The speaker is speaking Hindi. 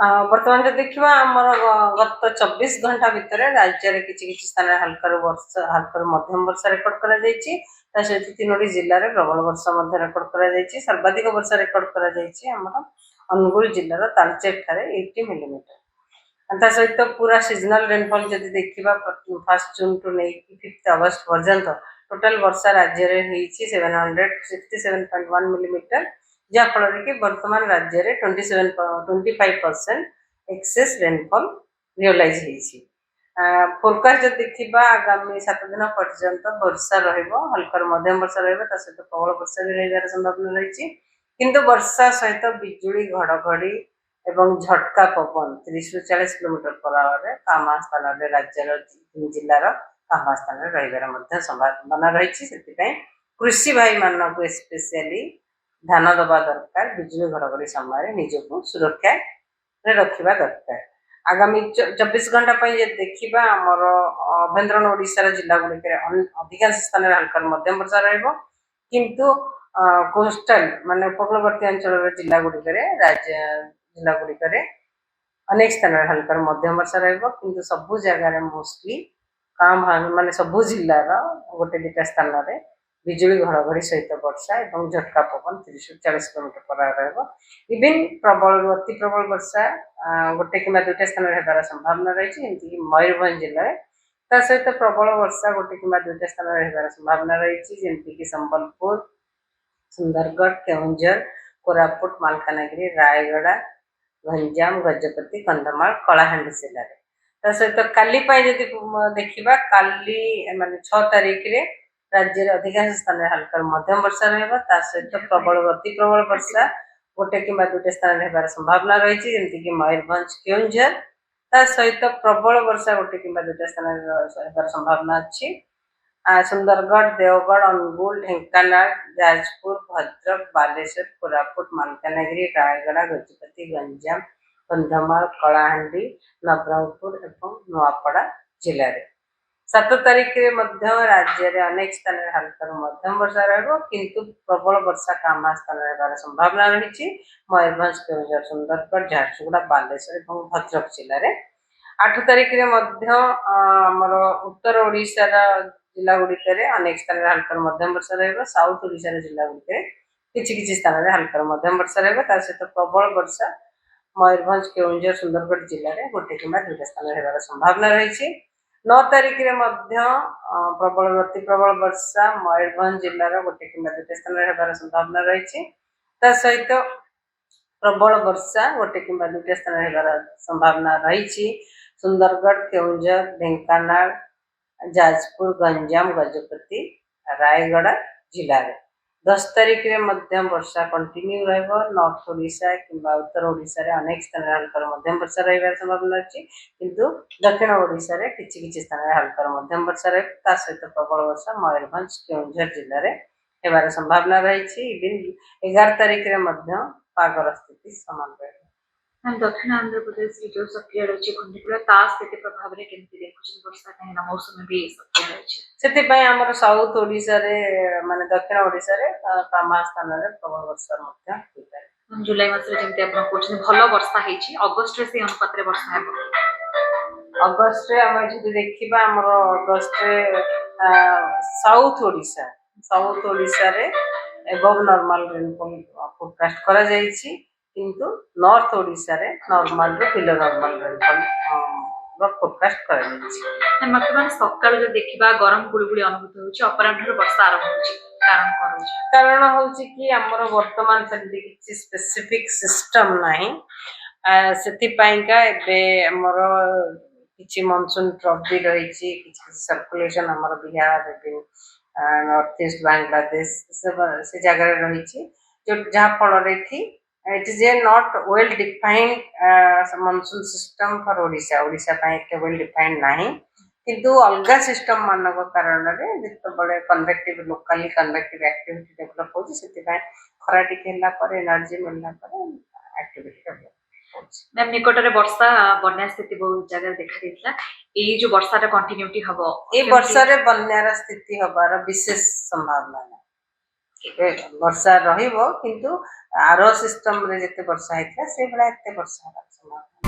ବର୍ତ୍ତମାନ ଯଦି ଦେଖିବା ଆମର ଗତ 24 ଘଣ୍ଟା ଭିତରେ ରାଜ୍ୟରେ କିଛି କିଛି ସ୍ଥାନରେ ହାଲକାରୁ ମଧ୍ୟମ ବର୍ଷା ରେକର୍ଡ କରାଯାଇଛି। ତା ସହିତ 3ଟି ଜିଲ୍ଲାରେ ପ୍ରବଳ ବର୍ଷା ମଧ୍ୟ ରେକର୍ଡ କରାଯାଇଛି। ସର୍ବାଧିକ ବର୍ଷା ରେକର୍ଡ କରାଯାଇଛି ଆମର ଅନୁଗୁଳ ଜିଲ୍ଲାର ତାଳଚେର ଠାରେ 80 ମିଲିମିଟର। ତା ସହିତ ପୁରା ସିଜନାଲ रेनफॉल ଯଦି ଦେଖିବା 1 ଜୁନ୍ ଟୁ ନେଇକି 5 ଅଗଷ୍ଟ ପର୍ଯ୍ୟନ୍ତ ଟୋଟାଲ ବର୍ଷା ରାଜ୍ୟରେ ହେଇଛି 767.1 ମିଲିମିଟର, ଯାହାଫଳରେ କି ବର୍ତ୍ତମାନ ରାଜ୍ୟରେ 25% ଏକ୍ସେସ୍ रेनफॉल रियलाइज ହେଇଛି। फोरकास्ट ଯଦି ଦେଖିବା ଆଗାମୀ 7 ଦିନ ପର୍ଯ୍ୟନ୍ତ ବର୍ଷା ରହିବ, ହଲକାରୁ ମଧ୍ୟମ ବର୍ଷା ରହିବ, ତା ସହିତ ପ୍ରବଳ ବର୍ଷା ବି ରହିବାର ସମ୍ଭାବନା ରହିଛି। କିନ୍ତୁ ବର୍ଷା ସହିତ ବିଜୁଳି ଘଡ଼ଘଡ଼ି ଏବଂ ଝଟକା ପବନ 30 ରୁ 40 କିଲୋମିଟର पर आवर कामा स्थान राज्यर जिलार कामा स्थान रही संभावना रही। कृषि भाई मानक स्पेशली ध्यान दबा दरकार, बिजुली घड़घड़ी समय निजक सुरक्षा रखा दरकार। आगामी 24 घंटा देखा आमर अभ्यंतरण ओडिशार जिला गुड़िक अधिकांश स्थान हल्का मध्यम वर्षा रु कोस्टाल मान उपकूलवर्ती अंचल जिला गुड़िक जिला गुड़िक अनेक स्थान हल्का मध्यम वर्षा रु सबू जगार मोस्टली काम माने सबू जिलार गोटे दुटा स्थान में बिजुली घड़घड़ी सहित वर्षा और झटका पवन 30 ରୁ 40 किलोमीटर पर आवर इवन प्रबल अति प्रबल वर्षा गोटे कि दुटा स्थान होबार संभावना रही। जमीक मयूरभंज जिले ता सहित प्रबल वर्षा गोटे कि दुटा स्थान होबार संभावना रही। जमीक संबलपुर, सुंदरगढ़, केउंझर, कोरापुट, मालकानगिरी, रायगड़ा, गंजाम, गजपति, कंधमाल, कलाहांडी जिले में सहित काली देखा काली मान 6 तारिख रे राज्य अधिकांश स्थान हल्का मध्यम वर्षा रहित प्रबल अति प्रबल वर्षा गोटे कि दुटा स्थान होबार संभावना रही। जमीक मयूरभंज, केउंझर ता सहित प्रबल वर्षा गोटे कि दुटा स्थान होबार संभावना अच्छी। सुंदरगढ़, देवगढ़, अनुगुल, ढेंकानाल, जाजपुर, भद्रक, बालेश्वर, कोरापुट, मालकानगिरी, रायगड़ा, गजपति, गंजाम, कंधमाल, कलाहांडी, नवरंगपुर और नुआपड़ा जिले में 7 तारिख राज्य में अनेक स्थान हल्का मध्यम वर्षा किंतु प्रबल वर्षा कामा स्थान होबार संभावना रही। मयूरभंज, केउंझर, सुंदरगढ़, झारसुगुड़ा, बालेश्वर और भद्रक जिले में 8 तारिख आमर उत्तर ओडिशार जिला गुड़िक अनेक स्थान हल्का मध्यम वर्षा साउथ ओडिशार जिला गुड़िक किसी स्थान में हल्का मध्यम वर्षा सहित प्रबल वर्षा मयूरभंज, केउंझर, सुंदरगढ़ जिले में गोटे कि दुटा स्थान होबार संभावना रही। 9 तारिख प्रबल अति प्रबल वर्षा मयूरभंज जिलार गोटे कि दुटा स्थान होबार संभावना रही। सहित प्रबल वर्षा गोटे कि दुटा स्थान होबार संभावना रही। सुंदरगढ़, केउंझर, ढेंकानाल, जाजपुर, गंजाम, गजपति, रायगड़ा जिले में 10 तारिख वर्षा कंटिन्यू नॉर्थ ओडिशा कि उत्तर ओडिशा रे अनेक स्थान हल्का मध्यम वर्षा रही संभावना अच्छी। किंतु दक्षिण ओडिशा रे किछि स्थान हल्का मध्यम वर्षा रही सहित प्रबल वर्षा मयूरभंज, केउंझर जिले में होबार संभावना रही। इवन 11 तारिख पागर स्थिति समान रही। दक्षिण आंध्र प्रदेश जो सक्रिय रही स्थिति प्रभाव में केमती देखुछन वर्षा कहीं मौसम भी सक्रिय रही से आमर साउथ ओडिशा रे माने दक्षिण ओडिशा रे कामा स्थान रे प्रबल वर्षा मध्य होइपारे। जुलाई मास रे जेंते आपण कोछन भलो वर्षा हेछि, अगस्त रे से अनुपात रे वर्षा हेबो। अगस्त रे हम जदि देखिबा हमर अगस्त रे साउथ ओडिशा रे एबव नॉर्मल रेनफॉल फोरकास्ट करा जायछि, किंतु नॉर्थ ओडिशा रे नॉर्मल रो बिलो नॉर्मल रेनफॉल फोरकास्ट करा जायछि। वर्तमान सकाळ जो देखिबा गरम गुळगुळी अनुभूत होछि, अपराह्न रो वर्षा आरंभ होछि, कारण होछि कि हमर वर्तमान सेमति किछि स्पेसिफिक सिस्टम नाही। सेति पाइका एबे हमर किछि मानसून ट्रफ भी रहिछि, किछि सर्कुलेशन हमर बिहार एबे नॉर्थ ईस्ट बांग्लादेश से जगह रही जहाँ फल it is a not well defined monsoon system for Odisha well defined नाही, किंतु अलग सिस्टम मानक कारण जिते कन्वेक्टिव लोकाली कन्वेक्टिव एक्टिविटी डेवलप होची सेति खरा टिके एनर्जी मिलला एक्टिविटी डेवलप मैम निकटरे वर्षा बन्या स्थिति बहुत जगह देखा देइतला, एई जो वर्षा रे कंटिन्यूटी हबो, ए वर्षा रे बन्यार स्थिति हबार विशेष संभावना है। ଏବେ ବର୍ଷା ରହିବ କିନ୍ତୁ ଆର ସିଷ୍ଟମ ରେ ଯେତେ ବର୍ଷା ହେଇଥିଲା ସେଇଭଳିଆ ଏତେ ବର୍ଷା ହେବାର ସମ୍ଭାବନା